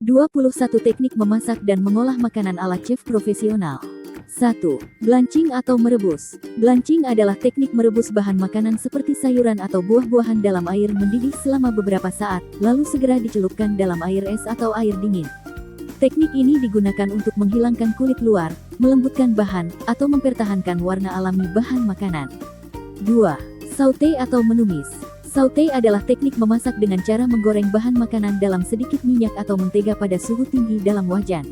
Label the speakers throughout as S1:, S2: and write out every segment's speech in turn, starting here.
S1: 21 teknik memasak dan mengolah makanan ala chef profesional. 1. Blanching atau merebus. Blanching adalah teknik merebus bahan makanan seperti sayuran atau buah-buahan dalam air mendidih selama beberapa saat, lalu segera dicelupkan dalam air es atau air dingin. Teknik ini digunakan untuk menghilangkan kulit luar, melembutkan bahan, atau mempertahankan warna alami bahan makanan. 2. Saute atau menumis. Saute adalah teknik memasak dengan cara menggoreng bahan makanan dalam sedikit minyak atau mentega pada suhu tinggi dalam wajan.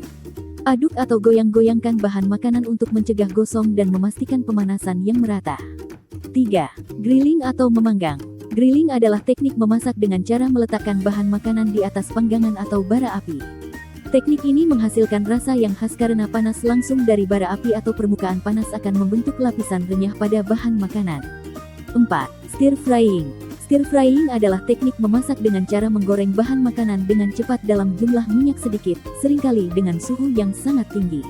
S1: Aduk atau goyang-goyangkan bahan makanan untuk mencegah gosong dan memastikan pemanasan yang merata. 3. Grilling atau memanggang. Grilling adalah teknik memasak dengan cara meletakkan bahan makanan di atas panggangan atau bara api. Teknik ini menghasilkan rasa yang khas karena panas langsung dari bara api atau permukaan panas akan membentuk lapisan renyah pada bahan makanan. 4. Stir frying. Stir frying adalah teknik memasak dengan cara menggoreng bahan makanan dengan cepat dalam jumlah minyak sedikit, seringkali dengan suhu yang sangat tinggi.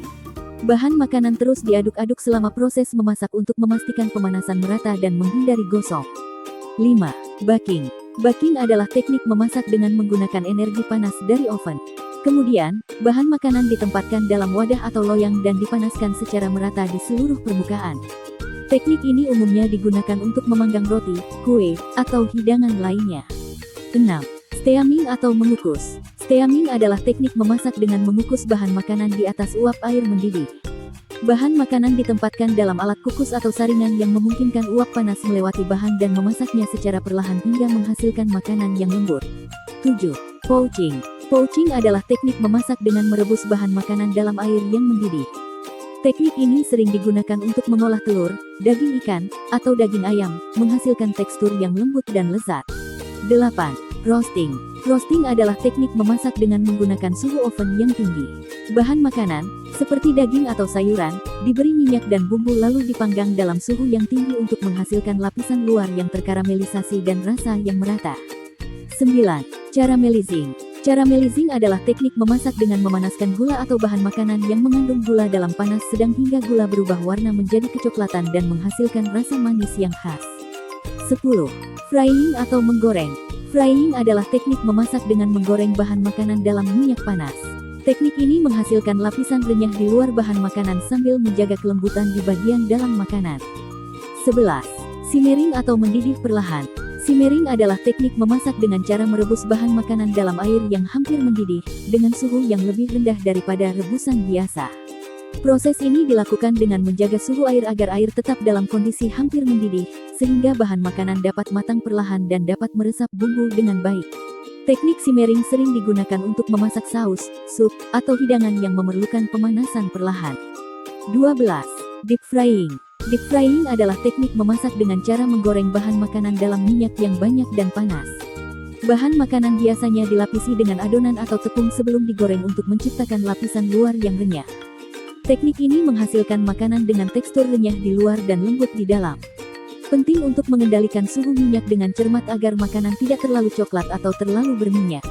S1: Bahan makanan terus diaduk-aduk selama proses memasak untuk memastikan pemanasan merata dan menghindari gosong. 5. Baking. Baking adalah teknik memasak dengan menggunakan energi panas dari oven. Kemudian, bahan makanan ditempatkan dalam wadah atau loyang dan dipanaskan secara merata di seluruh permukaan. Teknik ini umumnya digunakan untuk memanggang roti, kue, atau hidangan lainnya. 6. Steaming atau mengukus. Steaming adalah teknik memasak dengan mengukus bahan makanan di atas uap air mendidih. Bahan makanan ditempatkan dalam alat kukus atau saringan yang memungkinkan uap panas melewati bahan dan memasaknya secara perlahan hingga menghasilkan makanan yang lembut. 7. Poaching. Poaching adalah teknik memasak dengan merebus bahan makanan dalam air yang mendidih. Teknik ini sering digunakan untuk mengolah telur, daging ikan, atau daging ayam, menghasilkan tekstur yang lembut dan lezat. 8. Roasting. Roasting adalah teknik memasak dengan menggunakan suhu oven yang tinggi. Bahan makanan, seperti daging atau sayuran, diberi minyak dan bumbu lalu dipanggang dalam suhu yang tinggi untuk menghasilkan lapisan luar yang terkaramelisasi dan rasa yang merata. 9. Caramelizing. Caramelizing adalah teknik memasak dengan memanaskan gula atau bahan makanan yang mengandung gula dalam panas sedang hingga gula berubah warna menjadi kecoklatan dan menghasilkan rasa manis yang khas. 10. Frying atau menggoreng. Frying adalah teknik memasak dengan menggoreng bahan makanan dalam minyak panas. Teknik ini menghasilkan lapisan renyah di luar bahan makanan sambil menjaga kelembutan di bagian dalam makanan. 11. Simmering atau mendidih perlahan. Simmering adalah teknik memasak dengan cara merebus bahan makanan dalam air yang hampir mendidih, dengan suhu yang lebih rendah daripada rebusan biasa. Proses ini dilakukan dengan menjaga suhu air agar air tetap dalam kondisi hampir mendidih, sehingga bahan makanan dapat matang perlahan dan dapat meresap bumbu dengan baik. Teknik simmering sering digunakan untuk memasak saus, sup, atau hidangan yang memerlukan pemanasan perlahan. 12. Deep frying. Deep frying adalah teknik memasak dengan cara menggoreng bahan makanan dalam minyak yang banyak dan panas. Bahan makanan biasanya dilapisi dengan adonan atau tepung sebelum digoreng untuk menciptakan lapisan luar yang renyah. Teknik ini menghasilkan makanan dengan tekstur renyah di luar dan lembut di dalam. Penting untuk mengendalikan suhu minyak dengan cermat agar makanan tidak terlalu coklat atau terlalu berminyak.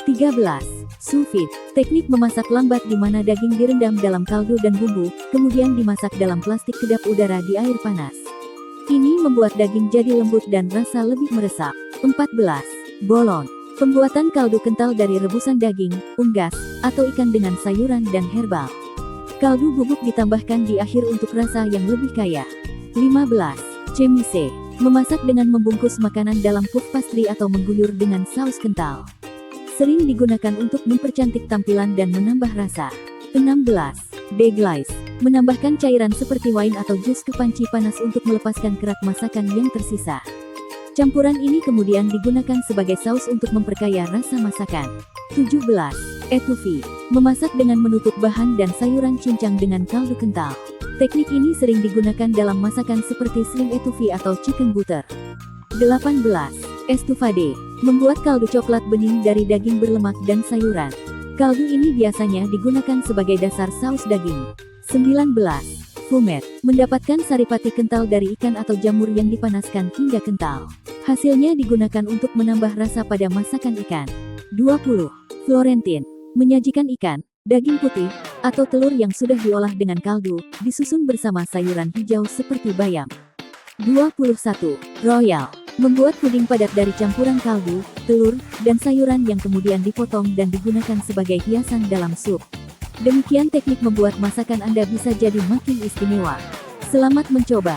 S1: 13. Sous vide. Teknik memasak lambat di mana daging direndam dalam kaldu dan bumbu, kemudian dimasak dalam plastik kedap udara di air panas. Ini membuat daging jadi lembut dan rasa lebih meresap. 14. Bolon. Pembuatan kaldu kental dari rebusan daging, unggas, atau ikan dengan sayuran dan herbal. Kaldu bubuk ditambahkan di akhir untuk rasa yang lebih kaya. 15. Chemise. Memasak dengan membungkus makanan dalam puff pastry atau mengguyur dengan saus kental. Sering digunakan untuk mempercantik tampilan dan menambah rasa. 16. Deglaze. Menambahkan cairan seperti wine atau jus ke panci panas untuk melepaskan kerak masakan yang tersisa. Campuran ini kemudian digunakan sebagai saus untuk memperkaya rasa masakan. 17. Étouffée. Memasak dengan menutup bahan dan sayuran cincang dengan kaldu kental. Teknik ini sering digunakan dalam masakan seperti shrimp étouffée atau chicken butter. 18. Estouffade. Membuat kaldu coklat bening dari daging berlemak dan sayuran. Kaldu ini biasanya digunakan sebagai dasar saus daging. 19. Fumet. Mendapatkan saripati kental dari ikan atau jamur yang dipanaskan hingga kental. Hasilnya digunakan untuk menambah rasa pada masakan ikan. 20. Florentine. Menyajikan ikan, daging putih, atau telur yang sudah diolah dengan kaldu, disusun bersama sayuran hijau seperti bayam. 21. Royal. Membuat puding padat dari campuran kaldu, telur, dan sayuran yang kemudian dipotong dan digunakan sebagai hiasan dalam sup. Demikian teknik membuat masakan Anda bisa jadi makin istimewa. Selamat mencoba!